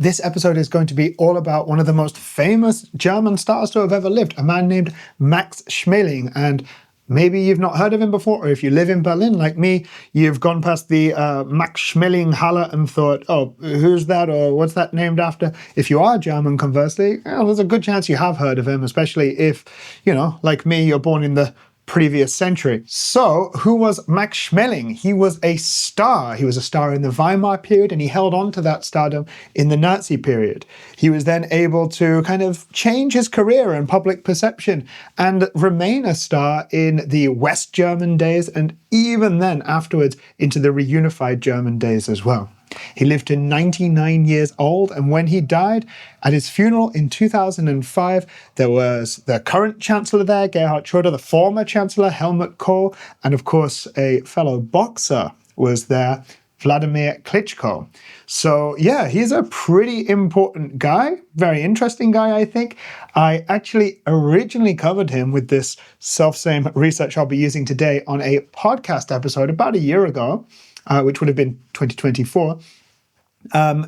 This episode is going to be all about one of the most famous German stars to have ever lived, a man named Max Schmeling. And maybe you've not heard of him before, or if you live in Berlin like me, you've gone past the Max Schmeling Halle and thought, oh, who's that, or what's that named after? If you are German, conversely, well, there's a good chance you have heard of him, especially if, like me, you're born in the previous century. So, who was Max Schmeling? He was a star. He was a star in the Weimar period, and he held on to that stardom in the Nazi period. He was then able to kind of change his career and public perception and remain a star in the West German days, and even then afterwards into the reunified German days as well. He lived to 99 years old, and when he died, at his funeral in 2005, there was the current Chancellor there, Gerhard Schröder, the former Chancellor, Helmut Kohl, and of course a fellow boxer was there, Wladimir Klitschko. So yeah, he's a pretty important guy, very interesting guy, I think. I actually originally covered him with this self-same research I'll be using today on a podcast episode about a year ago, which would have been 2024.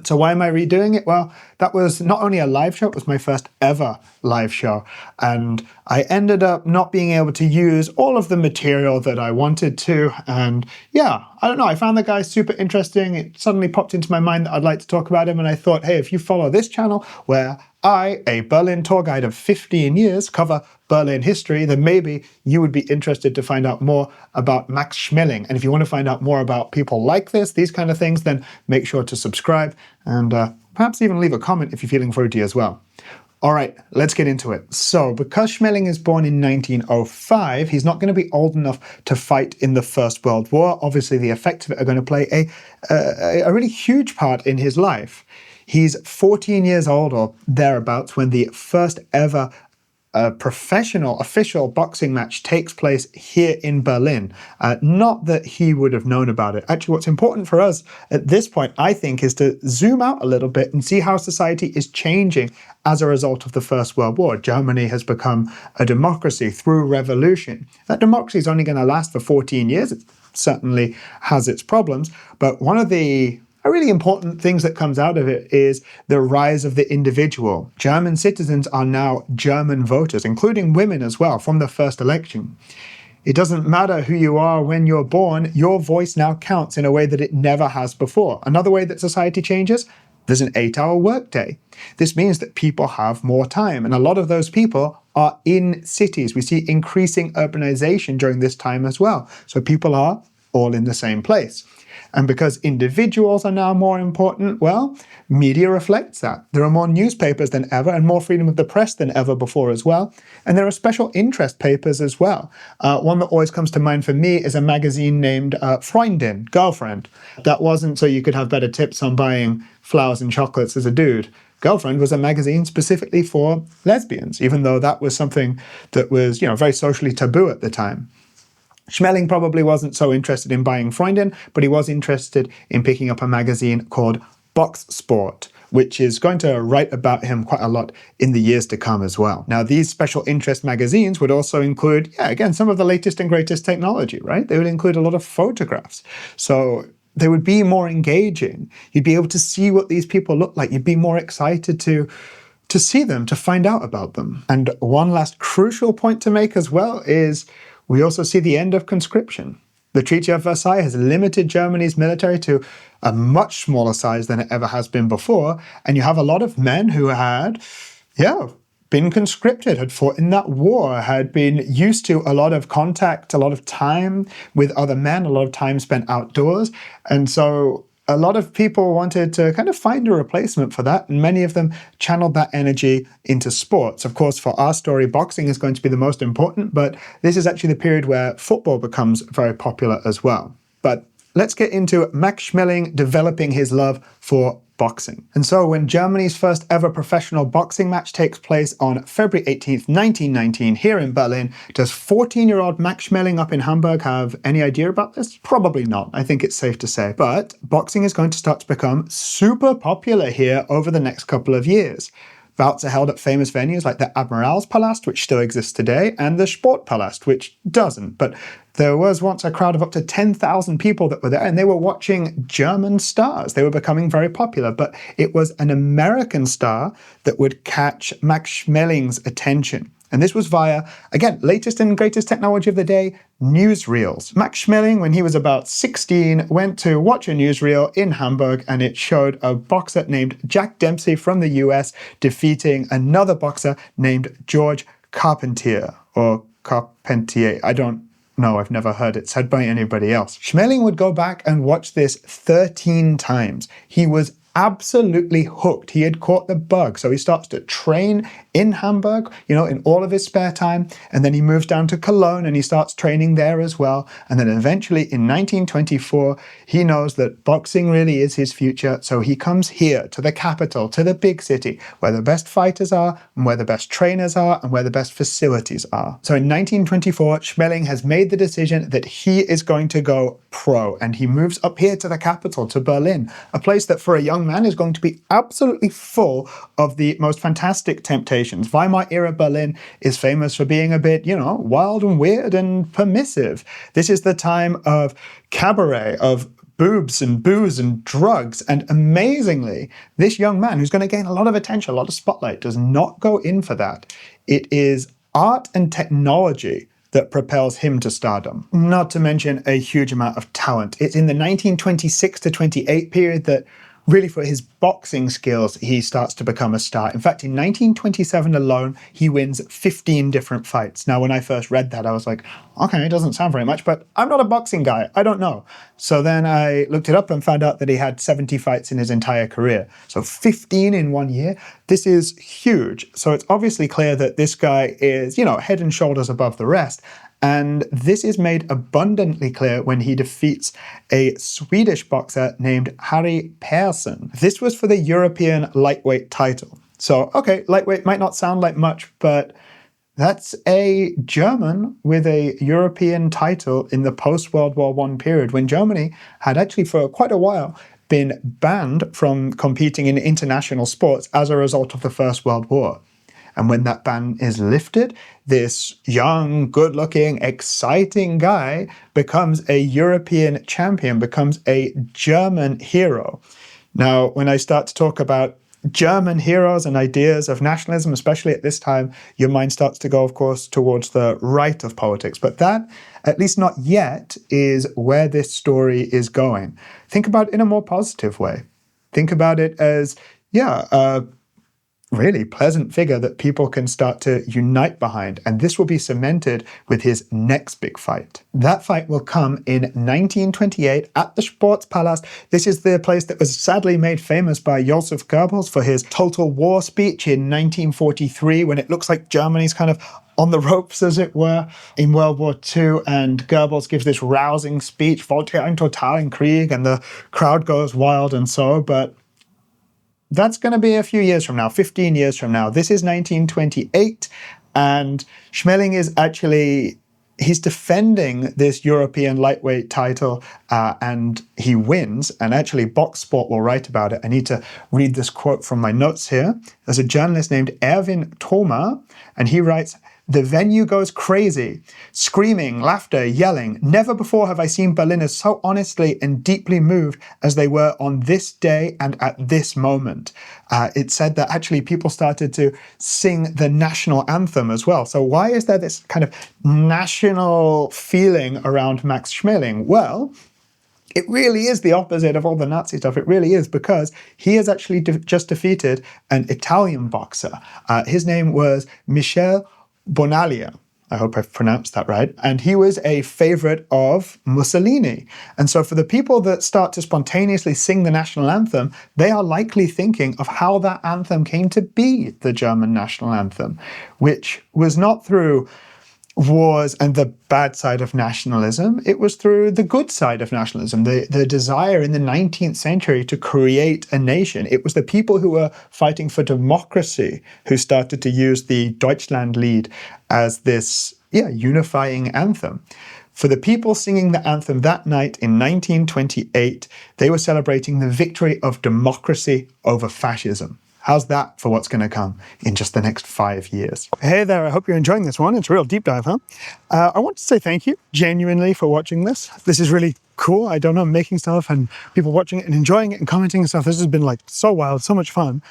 So why am I redoing it? Well, that was not only a live show, it was my first ever live show. And I ended up not being able to use all of the material that I wanted to. And yeah, I don't know, I found the guy super interesting. It suddenly popped into my mind that I'd like to talk about him. And I thought, hey, if you follow this channel where I, a Berlin tour guide of 15 years, cover Berlin history, then maybe you would be interested to find out more about Max Schmeling. And if you want to find out more about people like this, these kind of things, then make sure to subscribe and perhaps even leave a comment if you're feeling fruity as well. All right, let's get into it. So, because Schmeling is born in 1905, he's not going to be old enough to fight in the First World War. Obviously, the effects of it are going to play a really huge part in his life. He's 14 years old or thereabouts when the first ever professional official boxing match takes place here in Berlin. Not that he would have known about it. Actually, what's important for us at this point, I think, is to zoom out a little bit and see how society is changing as a result of the First World War. Germany has become a democracy through revolution. That democracy is only going to last for 14 years. It certainly has its problems, but one of the really important things that comes out of it is the rise of the individual. German citizens are now German voters, including women as well, from the first election. It doesn't matter who you are when you're born, your voice now counts in a way that it never has before. Another way that society changes, there's an 8-hour workday. This means that people have more time, and a lot of those people are in cities. We see increasing urbanization during this time as well. So people are all in the same place. And because individuals are now more important, well, media reflects that. There are more newspapers than ever and more freedom of the press than ever before as well. And there are special interest papers as well. One that always comes to mind for me is a magazine named Freundin, Girlfriend. That wasn't so you could have better tips on buying flowers and chocolates as a dude. Girlfriend was a magazine specifically for lesbians, even though that was something that was, very socially taboo at the time. Schmeling probably wasn't so interested in buying Freundin, but he was interested in picking up a magazine called Box Sport, which is going to write about him quite a lot in the years to come as well. Now, these special interest magazines would also include, again, some of the latest and greatest technology, right? They would include a lot of photographs. So they would be more engaging. You'd be able to see what these people look like. You'd be more excited to see them, to find out about them. And one last crucial point to make as well is we also see the end of conscription. The Treaty of Versailles has limited Germany's military to a much smaller size than it ever has been before, and you have a lot of men who had, been conscripted, had fought in that war, had been used to a lot of contact, a lot of time with other men, a lot of time spent outdoors, and so a lot of people wanted to kind of find a replacement for that, and many of them channeled that energy into sports. Of course, for our story, boxing is going to be the most important, but this is actually the period where football becomes very popular as well. But let's get into Max Schmeling developing his love for boxing. And so when Germany's first ever professional boxing match takes place on February 18th, 1919, here in Berlin, does 14-year-old Max Schmeling up in Hamburg have any idea about this? Probably not, I think it's safe to say. But boxing is going to start to become super popular here over the next couple of years. Bouts are held at famous venues like the Admiralspalast, which still exists today, and the Sportpalast, which doesn't. But there was once a crowd of up to 10,000 people that were there, and they were watching German stars. They were becoming very popular, but it was an American star that would catch Max Schmeling's attention. And this was via, again, latest and greatest technology of the day, newsreels. Max Schmeling, when he was about 16, went to watch a newsreel in Hamburg, and it showed a boxer named Jack Dempsey from the US defeating another boxer named George Carpentier, or Carpentier. I don't know, I've never heard it said by anybody else. Schmeling would go back and watch this 13 times. He was absolutely hooked. He had caught the bug. So he starts to train in Hamburg, in all of his spare time. And then he moves down to Cologne and he starts training there as well. And then eventually in 1924, he knows that boxing really is his future. So he comes here to the capital, to the big city, where the best fighters are and where the best trainers are and where the best facilities are. So in 1924, Schmeling has made the decision that he is going to go pro. And he moves up here to the capital, to Berlin, a place that for a young man is going to be absolutely full of the most fantastic temptations. Weimar era Berlin is famous for being a bit, wild and weird and permissive. This is the time of cabaret, of boobs and booze and drugs. And amazingly, this young man who's going to gain a lot of attention, a lot of spotlight, does not go in for that. It is art and technology that propels him to stardom. Not to mention a huge amount of talent. It's in the 1926 to 28 period that really for his boxing skills, he starts to become a star. In fact, in 1927 alone, he wins 15 different fights. Now, when I first read that, I was like, okay, it doesn't sound very much, but I'm not a boxing guy. I don't know. So then I looked it up and found out that he had 70 fights in his entire career. So 15 in 1 year. This is huge. So it's obviously clear that this guy is, head and shoulders above the rest. And this is made abundantly clear when he defeats a Swedish boxer named Harry Persson. This was for the European lightweight title. So, okay, lightweight might not sound like much, but that's a German with a European title in the post-World War I period, when Germany had actually for quite a while been banned from competing in international sports as a result of the First World War. And when that ban is lifted, this young, good-looking, exciting guy becomes a European champion, becomes a German hero. Now, when I start to talk about German heroes and ideas of nationalism, especially at this time, your mind starts to go, of course, towards the right of politics. But that, at least not yet, is where this story is going. Think about it in a more positive way. Think about it as, a really pleasant figure that people can start to unite behind. And this will be cemented with his next big fight. That fight will come in 1928 at the Sportpalast. This is the place that was sadly made famous by Joseph Goebbels for his Total War speech in 1943, when it looks like Germany's kind of on the ropes, as it were, in World War II. And Goebbels gives this rousing speech, Voltaire ein totalen Krieg, and the crowd goes wild and so, but that's going to be a few years from now, 15 years from now. This is 1928, and Schmeling is he's defending this European lightweight title, and he wins, and actually Box Sport will write about it. I need to read this quote from my notes here. There's a journalist named Erwin Thoma, and he writes, "The venue goes crazy. Screaming, laughter, yelling. Never before have I seen Berliners so honestly and deeply moved as they were on this day and at this moment." It said that actually people started to sing the national anthem as well. So why is there this kind of national feeling around Max Schmeling? Well, it really is the opposite of all the Nazi stuff. It really is, because he has actually just defeated an Italian boxer. His name was Michel Bonaglia. I hope I've pronounced that right. And he was a favorite of Mussolini. And so for the people that start to spontaneously sing the national anthem, they are likely thinking of how that anthem came to be the German national anthem, which was not through wars and the bad side of nationalism. It was through the good side of nationalism, the desire in the 19th century to create a nation. It was the people who were fighting for democracy who started to use the Deutschlandlied as this unifying anthem. For the people singing the anthem that night in 1928, they were celebrating the victory of democracy over fascism. How's that for what's going to come in just the next 5 years? Hey there, I hope you're enjoying this one. It's a real deep dive, huh? I want to say thank you, genuinely, for watching this. This is really cool. I don't know, making stuff and people watching it and enjoying it and commenting and stuff. This has been like so wild, so much fun,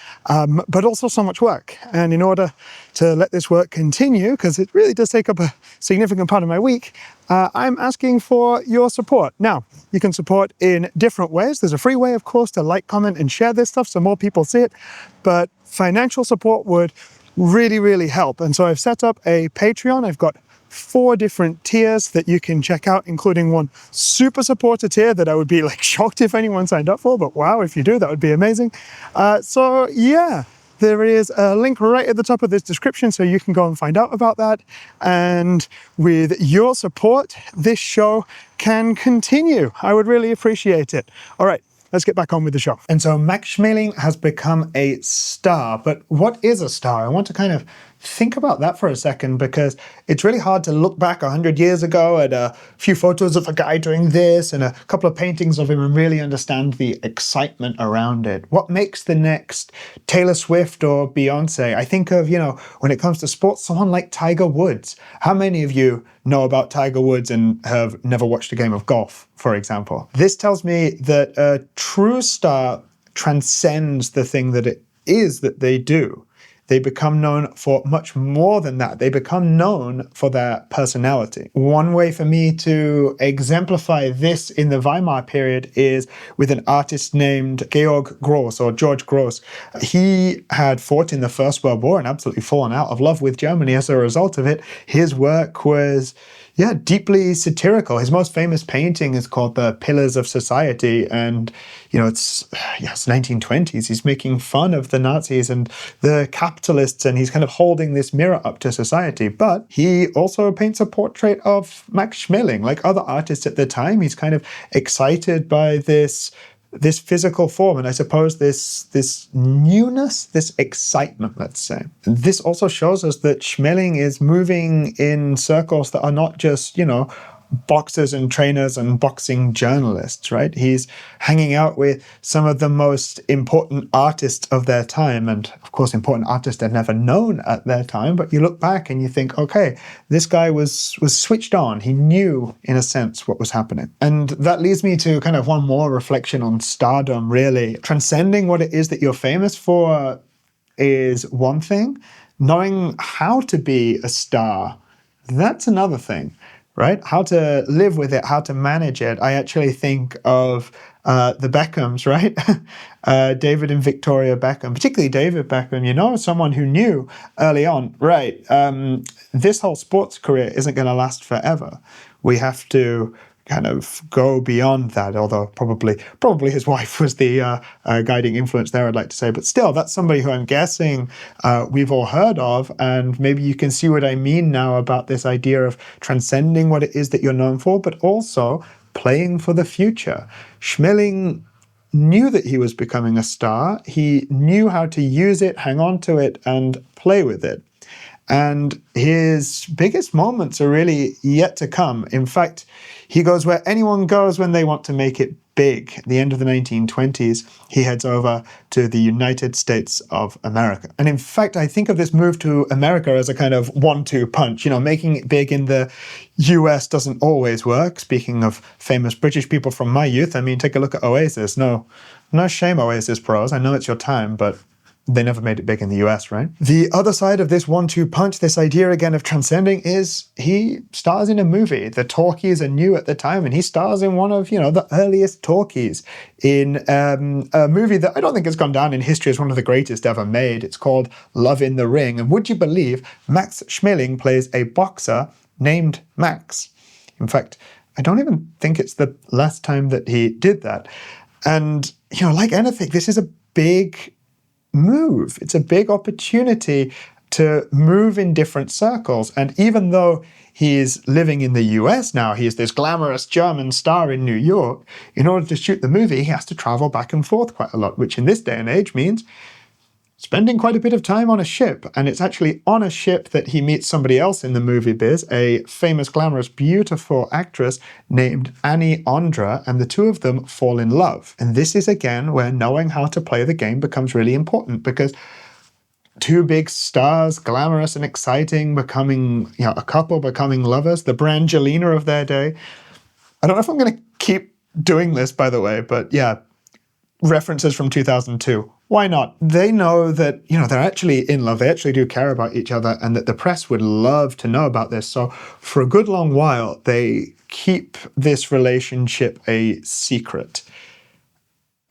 but also so much work. And in order to let this work continue, because it really does take up a significant part of my week, I'm asking for your support. Now, you can support in different ways. There's a free way, of course, to like, comment, and share this stuff so more people see it. But financial support would really, really help. And so I've set up a Patreon. I've got 4 different tiers that you can check out, including one super supporter tier that I would be like shocked if anyone signed up for, but wow, if you do, that would be amazing. So yeah, there is a link right at the top of this description so you can go and find out about that. And with your support, this show can continue. I would really appreciate it. All right, let's get back on with the show. And so Max Schmeling has become a star, but what is a star? I want to kind of think about that for a second, because it's really hard to look back 100 years ago at a few photos of a guy doing this and a couple of paintings of him and really understand the excitement around it. What makes the next Taylor Swift or Beyonce? I think of, when it comes to sports, someone like Tiger Woods. How many of you know about Tiger Woods and have never watched a game of golf, for example? This tells me that a true star transcends the thing that it is that they do. They become known for much more than that. They become known for their personality. One way for me to exemplify this in the Weimar period is with an artist named Georg Gross, or George Gross. He had fought in the First World War and absolutely fallen out of love with Germany as a result of it. His work was deeply satirical. His most famous painting is called The Pillars of Society, and it's 1920s. He's making fun of the Nazis and the capitalists, and he's kind of holding this mirror up to society. But he also paints a portrait of Max Schmeling. Like other artists at the time, he's kind of excited by this physical form, and I suppose this newness, this excitement, let's say. This also shows us that Schmeling is moving in circles that are not just, boxers and trainers and boxing journalists, right? He's hanging out with some of the most important artists of their time, and of course important artists they'd never known at their time, but you look back and you think, okay, this guy was switched on. He knew, in a sense, what was happening. And that leads me to kind of one more reflection on stardom, really. Transcending what it is that you're famous for is one thing. Knowing how to be a star, that's another thing. Right? How to live with it, how to manage it. I actually think of the Beckhams, right? David and Victoria Beckham, particularly David Beckham, someone who knew early on, right, this whole sports career isn't going to last forever. We have to kind of go beyond that, although probably his wife was the guiding influence there, I'd like to say. But still, that's somebody who I'm guessing we've all heard of, and maybe you can see what I mean now about this idea of transcending what it is that you're known for, but also playing for the future. Schmeling knew that he was becoming a star. He knew how to use it, hang on to it, and play with it. And his biggest moments are really yet to come. In fact, he goes where anyone goes when they want to make it big. At the end of the 1920s, he heads over to the United States of America. And in fact, I think of this move to America as a kind of 1-2 punch. Making it big in the US doesn't always work. Speaking of famous British people from my youth, take a look at Oasis. No shame, Oasis pros. I know it's your time, but they never made it big in the US, right? The other side of this 1-2 punch, this idea again of transcending, is he stars in a movie. The talkies are new at the time, and he stars in one of, the earliest talkies in a movie that I don't think has gone down in history as one of the greatest ever made. It's called Love in the Ring. And would you believe Max Schmeling plays a boxer named Max? In fact, I don't even think it's the last time that he did that. And, like anything, this is a big move. It's a big opportunity to move in different circles. And even though he's living in the US now, he is this glamorous German star in New York, in order to shoot the movie, he has to travel back and forth quite a lot, which in this day and age means spending quite a bit of time on a ship. And it's actually on a ship that he meets somebody else in the movie biz, a famous, glamorous, beautiful actress named Annie Andra, and the two of them fall in love. And this is, again, where knowing how to play the game becomes really important, because two big stars, glamorous and exciting, becoming, a couple becoming lovers, the Brangelina of their day. I don't know if I'm going to keep doing this, by the way, but yeah, references from 2002. Why not? They know that, they're actually in love. They actually do care about each other, and that the press would love to know about this. So for a good long while, they keep this relationship a secret.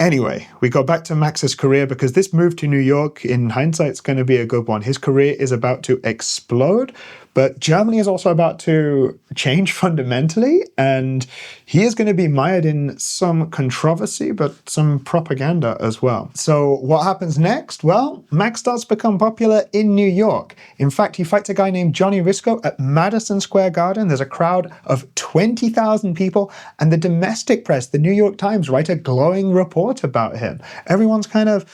Anyway, we go back to Max's career, because this move to New York, in hindsight, is going to be a good one. His career is about to explode, but Germany is also about to change fundamentally, and he is going to be mired in some controversy, but some propaganda as well. So what happens next? Well, Max starts to become popular in New York. In fact, he fights a guy named Johnny Risco at Madison Square Garden. There's a crowd of 20,000 people, and the domestic press, the New York Times, write a glowing report about him. Everyone's kind of,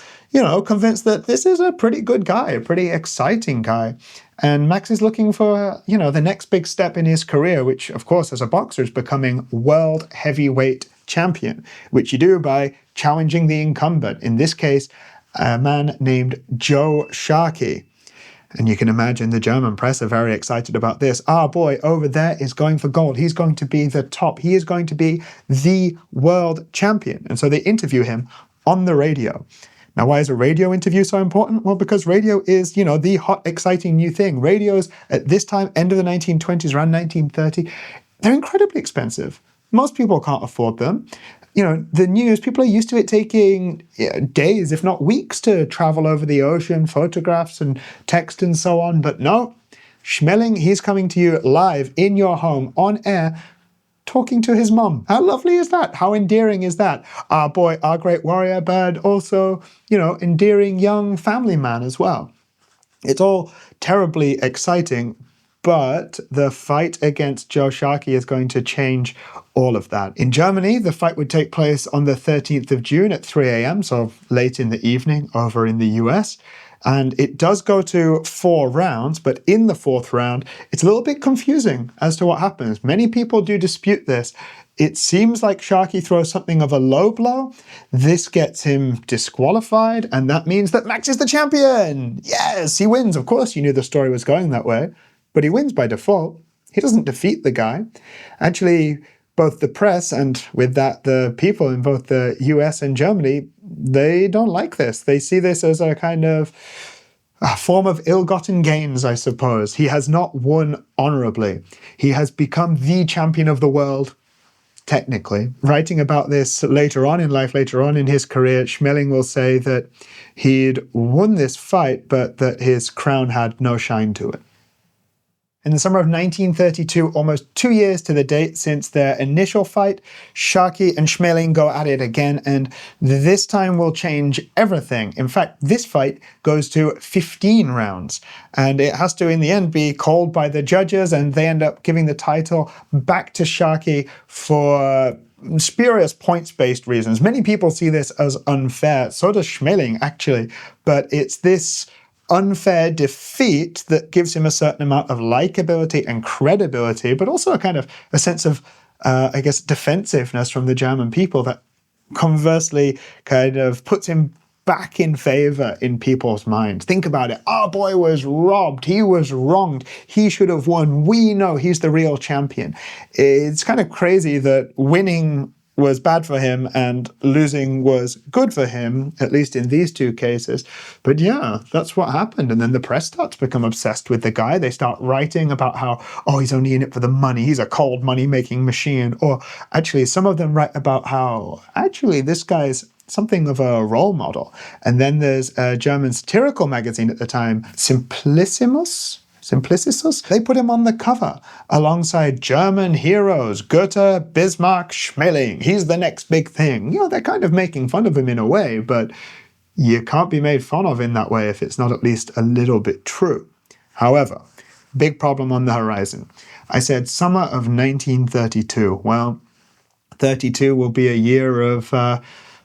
convinced that this is a pretty good guy, a pretty exciting guy. And Max is looking for, the next big step in his career, which, of course, as a boxer, is becoming world heavyweight champion, which you do by challenging the incumbent, in this case, a man named Joe Sharkey. And you can imagine the German press are very excited about this. Our boy over there is going for gold. He's going to be the top. He is going to be the world champion. And so they interview him on the radio. Now, why is a radio interview so important? Well, because radio is, the hot, exciting new thing. Radios at this time, end of the 1920s, around 1930, they're incredibly expensive. Most people can't afford them. The news, people are used to it taking days, if not weeks, to travel over the ocean, photographs and text and so on. But no, Schmeling, he's coming to you live in your home, on air, talking to his mom. How lovely is that? How endearing is that? Our boy, our great warrior, but also, endearing young family man as well. It's all terribly exciting, but the fight against Joe Sharkey is going to change all of that. In Germany, the fight would take place on the 13th of June at 3 a.m., so late in the evening over in the US. And it does go to 4 rounds, but in the 4th round, it's a little bit confusing as to what happens. Many people do dispute this. It seems like Sharkey throws something of a low blow. This gets him disqualified, and that means that Max is the champion. Yes, he wins. Of course, you knew the story was going that way, but he wins by default. He doesn't defeat the guy. Actually, both the press and with that the people in both the US and Germany, they don't like this. They see this as a kind of a form of ill-gotten gains, I suppose. He has not won honorably. He has become the champion of the world, technically. Writing about this later on in life, later on in his career, Schmeling will say that he'd won this fight, but that his crown had no shine to it. In the summer of 1932, almost 2 years to the date since their initial fight, Sharkey and Schmeling go at it again, and this time will change everything. In fact, this fight goes to 15 rounds, and it has to, in the end, be called by the judges, and they end up giving the title back to Sharkey for spurious points-based reasons. Many people see this as unfair. So does Schmeling, actually, but it's this unfair defeat that gives him a certain amount of likability and credibility, but also a kind of a sense of, defensiveness from the German people that conversely kind of puts him back in favor in people's minds. Think about it. Our boy was robbed. He was wronged. He should have won. We know he's the real champion. It's kind of crazy that winning was bad for him and losing was good for him, at least in these two cases. But yeah, that's what happened. And then the press starts to become obsessed with the guy. They start writing about how, he's only in it for the money. He's a cold money-making machine. Or actually, some of them write about how, actually, this guy's something of a role model. And then there's a German satirical magazine at the time, Simplicissimus, they put him on the cover alongside German heroes, Goethe, Bismarck, Schmeling. He's the next big thing. They're kind of making fun of him in a way, but you can't be made fun of in that way if it's not at least a little bit true. However, big problem on the horizon. I said summer of 1932. Well, 32 will be a year of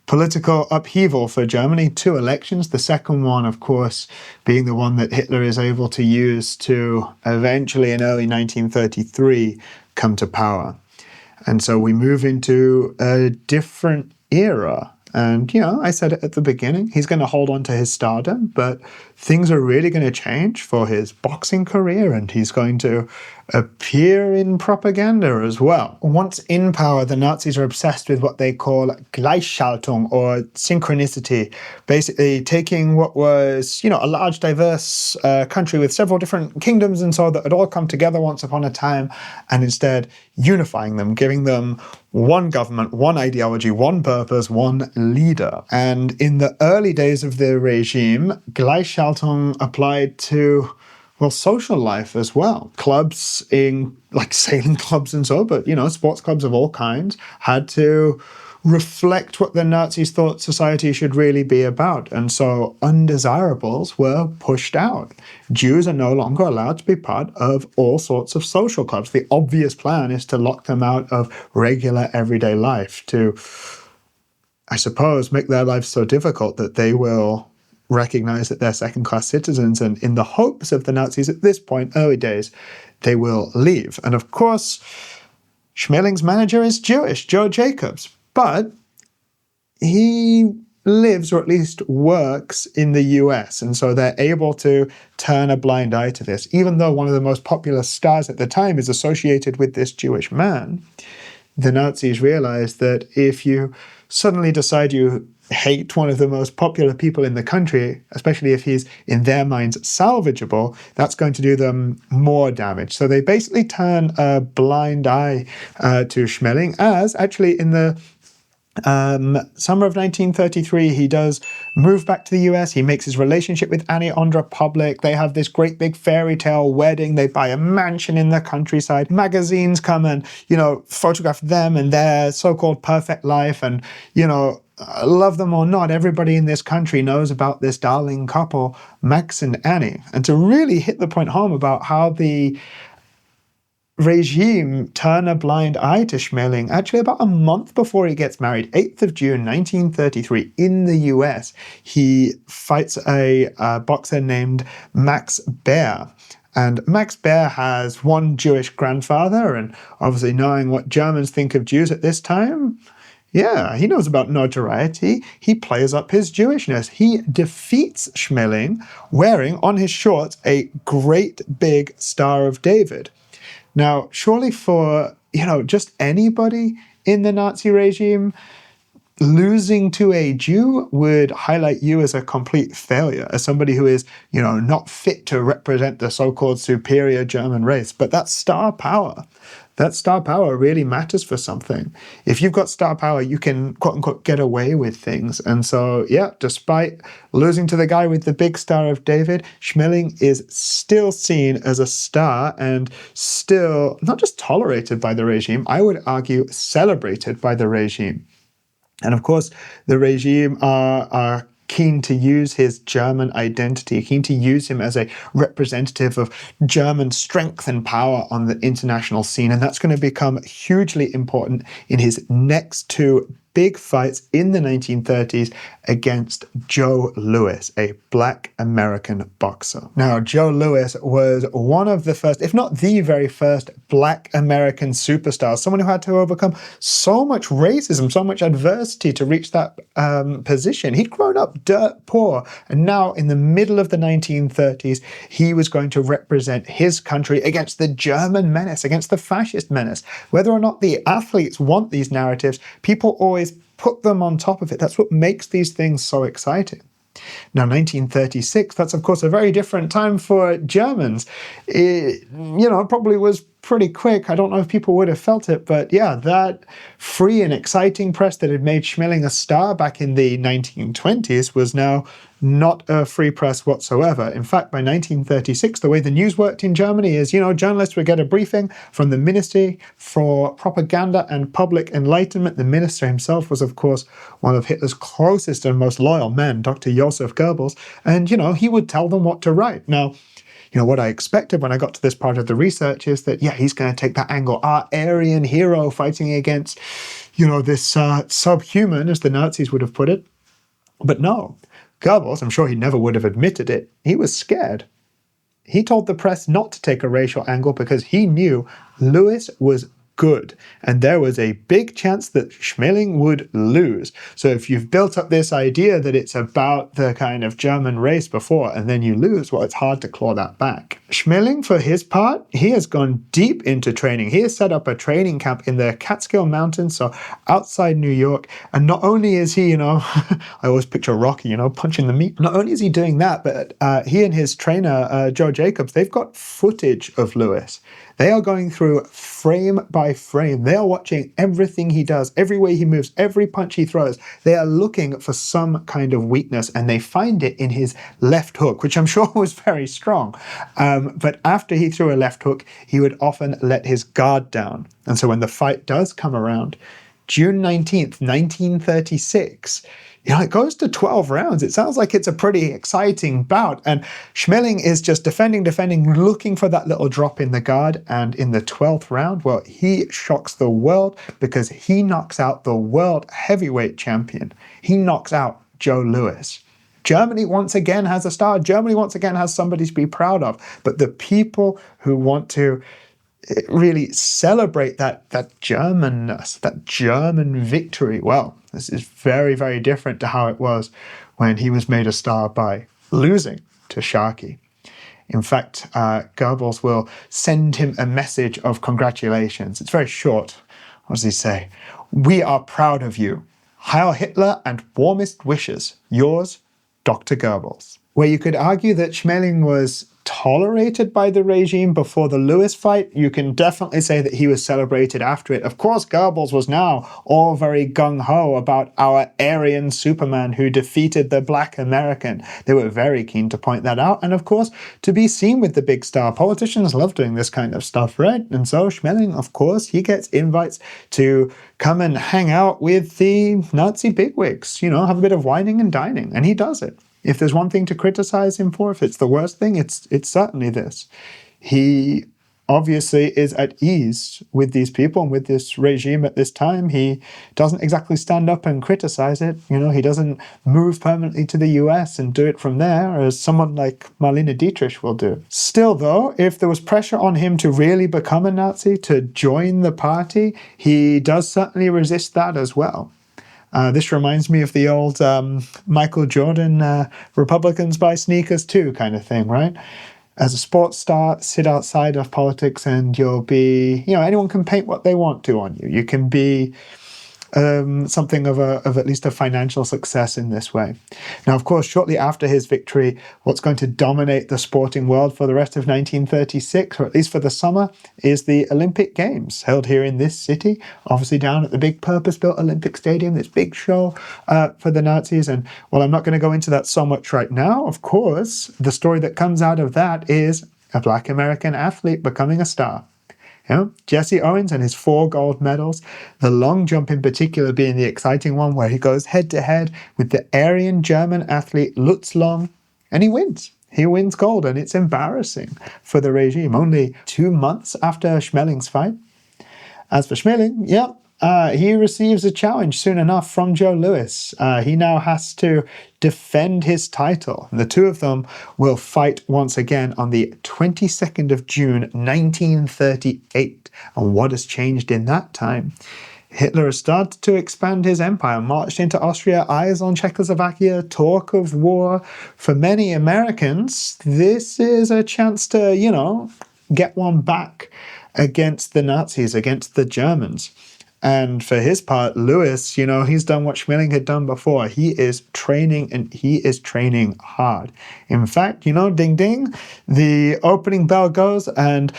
political upheaval for Germany, 2 elections. The second one, of course, being the one that Hitler is able to use to eventually, in early 1933, come to power. And so we move into a different era. And, I said it at the beginning, he's going to hold on to his stardom, but things are really going to change for his boxing career, and he's going to appear in propaganda as well. Once in power, the Nazis are obsessed with what they call Gleichschaltung, or synchronicity, basically taking what was, a large, diverse country with several different kingdoms and so that had all come together once upon a time, and instead unifying them, giving them one government, one ideology, one purpose, one leader. And in the early days of the regime, Gleichschaltung applied to, social life as well. Clubs, like sailing clubs and so, but, sports clubs of all kinds had to reflect what the Nazis thought society should really be about. And so undesirables were pushed out. Jews are no longer allowed to be part of all sorts of social clubs. The obvious plan is to lock them out of regular everyday life, to, I suppose, make their lives so difficult that they will recognize that they're second-class citizens, and in the hopes of the Nazis at this point, early days, they will leave. And of course, Schmeling's manager is Jewish, Joe Jacobs, but he lives, or at least works, in the US, and so they're able to turn a blind eye to this. Even though one of the most popular stars at the time is associated with this Jewish man, the Nazis realize that if you suddenly decide you hate one of the most popular people in the country, especially if he's, in their minds, salvageable, that's going to do them more damage. So they basically turn a blind eye to Schmeling, as actually in the summer of 1933, he does move back to the US. He makes his relationship with Annie Andra public. They have this great big fairy tale wedding. They buy a mansion in the countryside. Magazines come and, photograph them and their so-called perfect life. And, love them or not, everybody in this country knows about this darling couple, Max and Annie. And to really hit the point home about how the regime turn a blind eye to Schmeling, actually about a month before he gets married, 8th of June 1933, in the US, he fights a boxer named Max Baer. And Max Baer has one Jewish grandfather, and obviously knowing what Germans think of Jews at this time, yeah, he knows about notoriety. He plays up his Jewishness. He defeats Schmeling wearing on his shorts a great big Star of David. Now, surely for, just anybody in the Nazi regime, losing to a Jew would highlight you as a complete failure, as somebody who is, not fit to represent the so-called superior German race. But that star power really matters for something. If you've got star power, you can, quote unquote, get away with things. And so, yeah, despite losing to the guy with the big Star of David, Schmeling is still seen as a star and still not just tolerated by the regime, I would argue celebrated by the regime. And of course, the regime are keen to use his German identity, keen to use him as a representative of German strength and power on the international scene. And that's going to become hugely important in his next 2 big fights in the 1930s against Joe Louis, a black American boxer. Now, Joe Louis was one of the first, if not the very first, black American superstars, someone who had to overcome so much racism, so much adversity to reach that position. He'd grown up dirt poor, and now in the middle of the 1930s, he was going to represent his country against the German menace, against the fascist menace. Whether or not the athletes want these narratives, people always put them on top of it. That's what makes these things so exciting. Now, 1936, that's of course a very different time for Germans. It, probably was pretty quick. I don't know if people would have felt it, but yeah, that free and exciting press that had made Schmeling a star back in the 1920s was now not a free press whatsoever. In fact, by 1936, the way the news worked in Germany is, journalists would get a briefing from the Ministry for Propaganda and Public Enlightenment. The minister himself was, of course, one of Hitler's closest and most loyal men, Dr. Joseph Goebbels, and, he would tell them what to write. Now, what I expected when I got to this part of the research is that, yeah, he's going to take that angle. Our Aryan hero fighting against, this subhuman, as the Nazis would have put it. But no, Goebbels, I'm sure he never would have admitted it, he was scared. He told the press not to take a racial angle because he knew Louis was good, and there was a big chance that Schmeling would lose. So if you've built up this idea that it's about the kind of German race before and then you lose, well, it's hard to claw that back. Schmeling, for his part, he has gone deep into training. He has set up a training camp in the Catskill Mountains, so outside New York, and not only is he, I always picture Rocky, punching the meat. Not only is he doing that, but he and his trainer, Joe Jacobs, they've got footage of Louis. They are going through frame by frame. They are watching everything he does, every way he moves, every punch he throws. They are looking for some kind of weakness, and they find it in his left hook, which I'm sure was very strong. But after he threw a left hook, he would often let his guard down. And so when the fight does come around, June 19th, 1936, it goes to 12 rounds. It sounds like it's a pretty exciting bout. And Schmeling is just defending, looking for that little drop in the guard. And in the 12th round, well, he shocks the world because he knocks out the world heavyweight champion. He knocks out Joe Louis. Germany once again has a star. Germany once again has somebody to be proud of. But the people who want to really celebrate that Germanness, that German victory, well, this is very, very different to how it was when he was made a star by losing to Sharkey. In fact, Goebbels will send him a message of congratulations. It's very short. What does he say? "We are proud of you. Heil Hitler and warmest wishes. Yours, Dr. Goebbels." Where you could argue that Schmeling was tolerated by the regime before the Louis fight, you can definitely say that he was celebrated after it. Of course, Goebbels was now all very gung-ho about our Aryan Superman who defeated the black American. They were very keen to point that out, and of course, to be seen with the big star. Politicians love doing this kind of stuff, right? And so Schmeling, of course, he gets invites to come and hang out with the Nazi bigwigs, have a bit of wining and dining, and he does it. If there's one thing to criticize him for, if it's the worst thing, it's certainly this. He obviously is at ease with these people and with this regime at this time. He doesn't exactly stand up and criticize it. He doesn't move permanently to the US and do it from there, as someone like Marlene Dietrich will do. Still, though, if there was pressure on him to really become a Nazi, to join the party, he does certainly resist that as well. This reminds me of the old Michael Jordan Republicans buy sneakers too kind of thing, right? As a sports star, sit outside of politics and you'll be, anyone can paint what they want to on you. You can be something of at least a financial success in this way. Now, of course, shortly after his victory, what's going to dominate the sporting world for the rest of 1936, or at least for the summer, is the Olympic Games, held here in this city, obviously down at the big purpose-built Olympic Stadium, this big show for the Nazis. And while I'm not going to go into that so much right now, of course, the story that comes out of that is a black American athlete becoming a star. Jesse Owens and his 4 gold medals, the long jump in particular being the exciting one where he goes head-to-head with the Aryan German athlete Lutz Long, and he wins. He wins gold, and it's embarrassing for the regime. Only 2 months after Schmeling's fight. As for Schmeling, he receives a challenge soon enough from Joe Louis. He now has to defend his title. The two of them will fight once again on the 22nd of June, 1938. And what has changed in that time? Hitler has started to expand his empire, marched into Austria, eyes on Czechoslovakia, talk of war. For many Americans, this is a chance to, get one back against the Nazis, against the Germans. And for his part, Louis, he's done what Schmeling had done before. He is training, and he is training hard. In fact, ding ding, the opening bell goes, and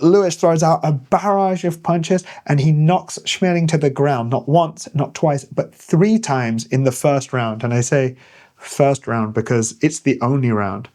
Louis throws out a barrage of punches, and he knocks Schmeling to the ground, not once, not twice, but 3 times in the first round. And I say first round because it's the only round.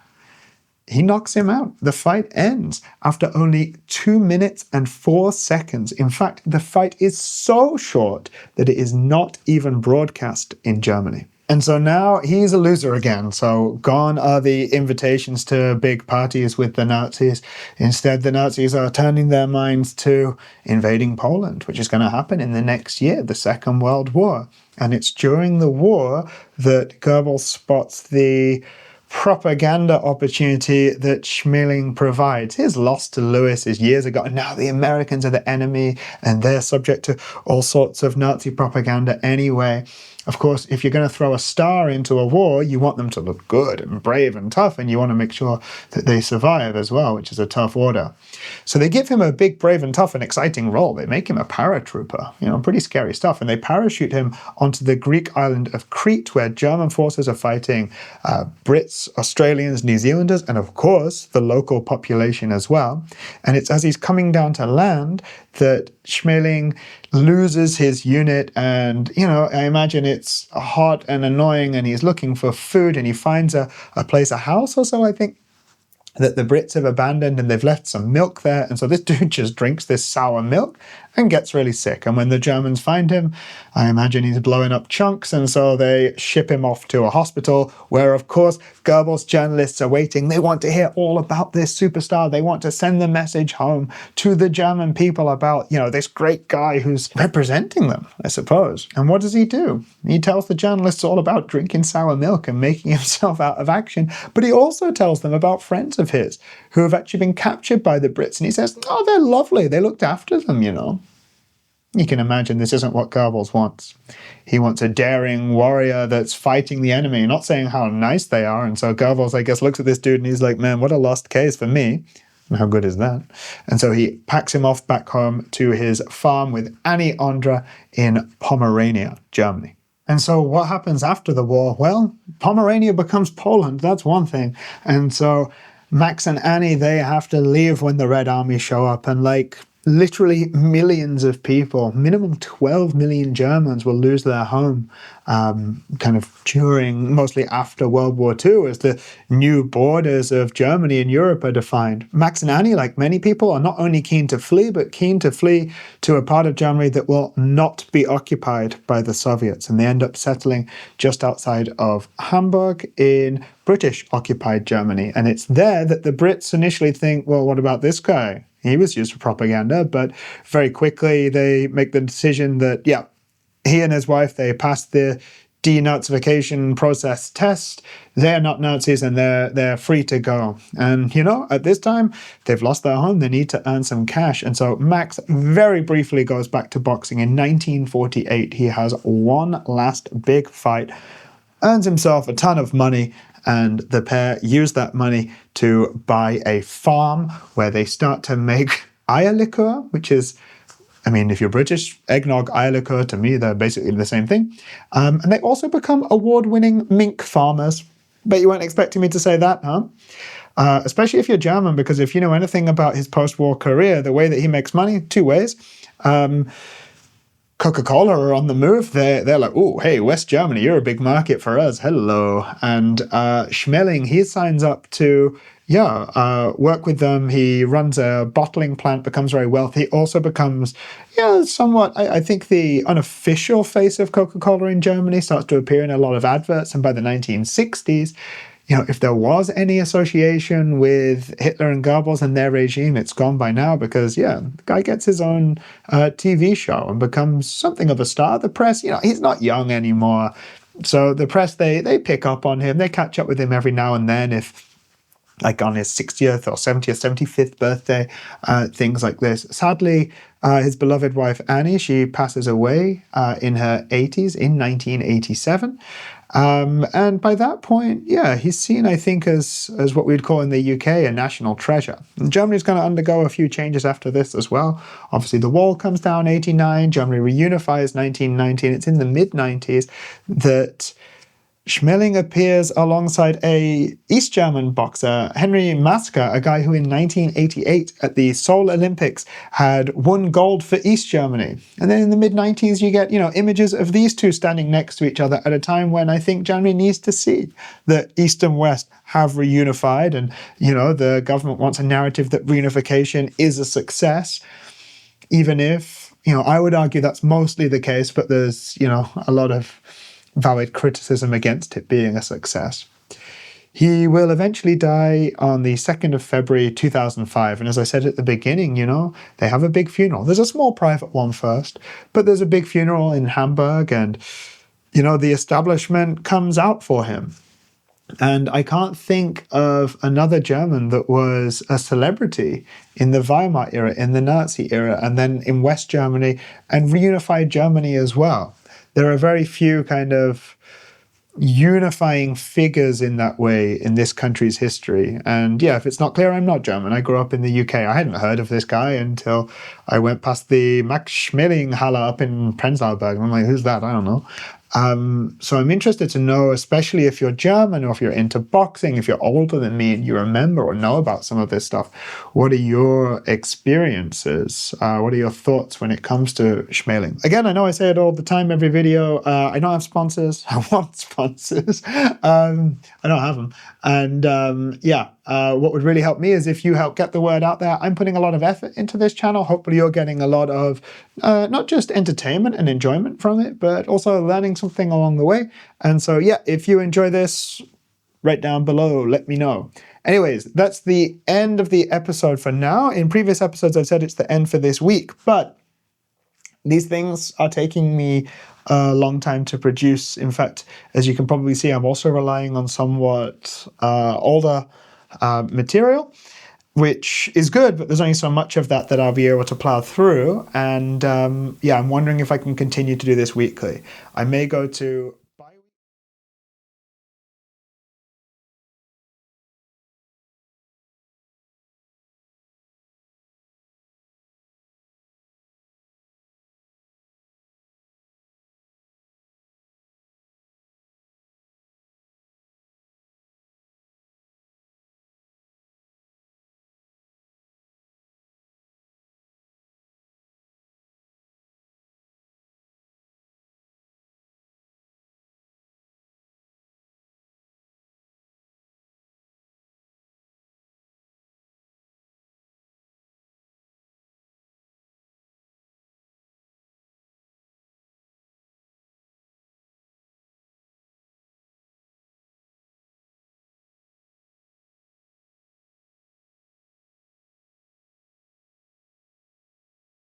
He knocks him out. The fight ends after only 2 minutes and 4 seconds. In fact, the fight is so short that it is not even broadcast in Germany. And so now he's a loser again. So gone are the invitations to big parties with the Nazis. Instead, the Nazis are turning their minds to invading Poland, which is going to happen in the next year, the Second World War. And it's during the war that Goebbels spots the propaganda opportunity that Schmeling provides. His loss to Lewis is years ago, and now the Americans are the enemy, and they're subject to all sorts of Nazi propaganda anyway. Of course, if you're going to throw a star into a war, you want them to look good and brave and tough, and you want to make sure that they survive as well, which is a tough order. So they give him a big, brave and tough and exciting role. They make him a paratrooper, pretty scary stuff, and they parachute him onto the Greek island of Crete, where German forces are fighting Brits, Australians, New Zealanders, and of course, the local population as well. And it's as he's coming down to land that Schmeling loses his unit, and I imagine it's hot and annoying, and he's looking for food, and he finds a place, a house or so, I think, that the Brits have abandoned, and they've left some milk there. And so this dude just drinks this sour milk and gets really sick. And when the Germans find him, I imagine he's blowing up chunks, and so they ship him off to a hospital where, of course, Goebbels journalists are waiting. They want to hear all about this superstar. They want to send the message home to the German people about, this great guy who's representing them, I suppose. And what does he do? He tells the journalists all about drinking sour milk and making himself out of action, but he also tells them about friends of his who have actually been captured by the Brits, and he says, oh, they're lovely. They looked after them, You can imagine this isn't what Goebbels wants. He wants a daring warrior that's fighting the enemy, not saying how nice they are. And so Goebbels, I guess, looks at this dude and he's like, man, what a lost case for me. And how good is that? And so he packs him off back home to his farm with Annie Ondra in Pomerania, Germany. And so what happens after the war? Well, Pomerania becomes Poland. That's one thing. And so Max and Annie, they have to leave when the Red Army show up, and literally millions of people, minimum 12 million Germans will lose their home mostly after World War II as the new borders of Germany and Europe are defined. Max and Annie, like many people, are not only keen to flee, but keen to flee to a part of Germany that will not be occupied by the Soviets. And they end up settling just outside of Hamburg in British-occupied Germany. And it's there that the Brits initially think, well, what about this guy? He was used for propaganda, but very quickly they make the decision that, he and his wife, they passed the denazification process test. They're not Nazis and they're free to go. And, at this time, they've lost their home. They need to earn some cash. And so Max very briefly goes back to boxing. In 1948, he has one last big fight, earns himself a ton of money, and the pair use that money to buy a farm where they start to make Eierlikör, which is, if you're British, eggnog, Eierlikör, to me, they're basically the same thing. And they also become award-winning mink farmers. Bet you weren't expecting me to say that, huh? Especially if you're German, because if you know anything about his post-war career, the way that he makes money, two ways. Coca-Cola are on the move. They're like, oh, hey, West Germany, you're a big market for us. Hello. And Schmeling, he signs up to, work with them. He runs a bottling plant, becomes very wealthy. He also becomes, somewhat, I think the unofficial face of Coca-Cola in Germany, starts to appear in a lot of adverts. And by the 1960s, if there was any association with Hitler and Goebbels and their regime, it's gone by now because, the guy gets his own TV show and becomes something of a star. The press, he's not young anymore. So the press, they pick up on him. They catch up with him every now and then if, on his 60th or 70th, 75th birthday, things like this. Sadly, his beloved wife, Annie, she passes away in her 80s in 1987. And by that point, he's seen, I think, as what we'd call in the UK a national treasure. And Germany's going to undergo a few changes after this as well. Obviously, the wall comes down 89, Germany reunifies 1919. It's in the mid-90s that Schmeling appears alongside a East German boxer, Henry Masker, a guy who in 1988 at the Seoul Olympics had won gold for East Germany. And then in the mid-90s, you get, images of these two standing next to each other at a time when I think Germany needs to see that East and West have reunified. And, the government wants a narrative that reunification is a success, even if, I would argue that's mostly the case, but there's, a lot of valid criticism against it being a success. He will eventually die on the 2nd of February 2005. And as I said at the beginning, they have a big funeral. There's a small private one first, but there's a big funeral in Hamburg, and, the establishment comes out for him. And I can't think of another German that was a celebrity in the Weimar era, in the Nazi era, and then in West Germany and reunified Germany as well. There are very few kind of unifying figures in that way in this country's history. And yeah, if it's not clear, I'm not German. I grew up in the UK. I hadn't heard of this guy until I went past the Max Schmeling Halle up in Prenzlauer Berg. I'm like, who's that? I don't know. So I'm interested to know, especially if you're German or if you're into boxing, if you're older than me and you remember or know about some of this stuff, what are your experiences? What are your thoughts when it comes to Schmeling? Again, I know I say it all the time, every video. I don't have sponsors. I want sponsors. I don't have them. And what would really help me is if you help get the word out there. I'm putting a lot of effort into this channel. Hopefully you're getting a lot of not just entertainment and enjoyment from it, but also learning something along the way. And so, yeah, if you enjoy this, write down below, let me know. Anyways, that's the end of the episode for now. In previous episodes, I've said it's the end for this week, but these things are taking me a long time to produce. In fact, as you can probably see, I'm also relying on somewhat older material, which is good, but there's only so much of that I'll be able to plow through. And I'm wondering if I can continue to do this weekly. I may go to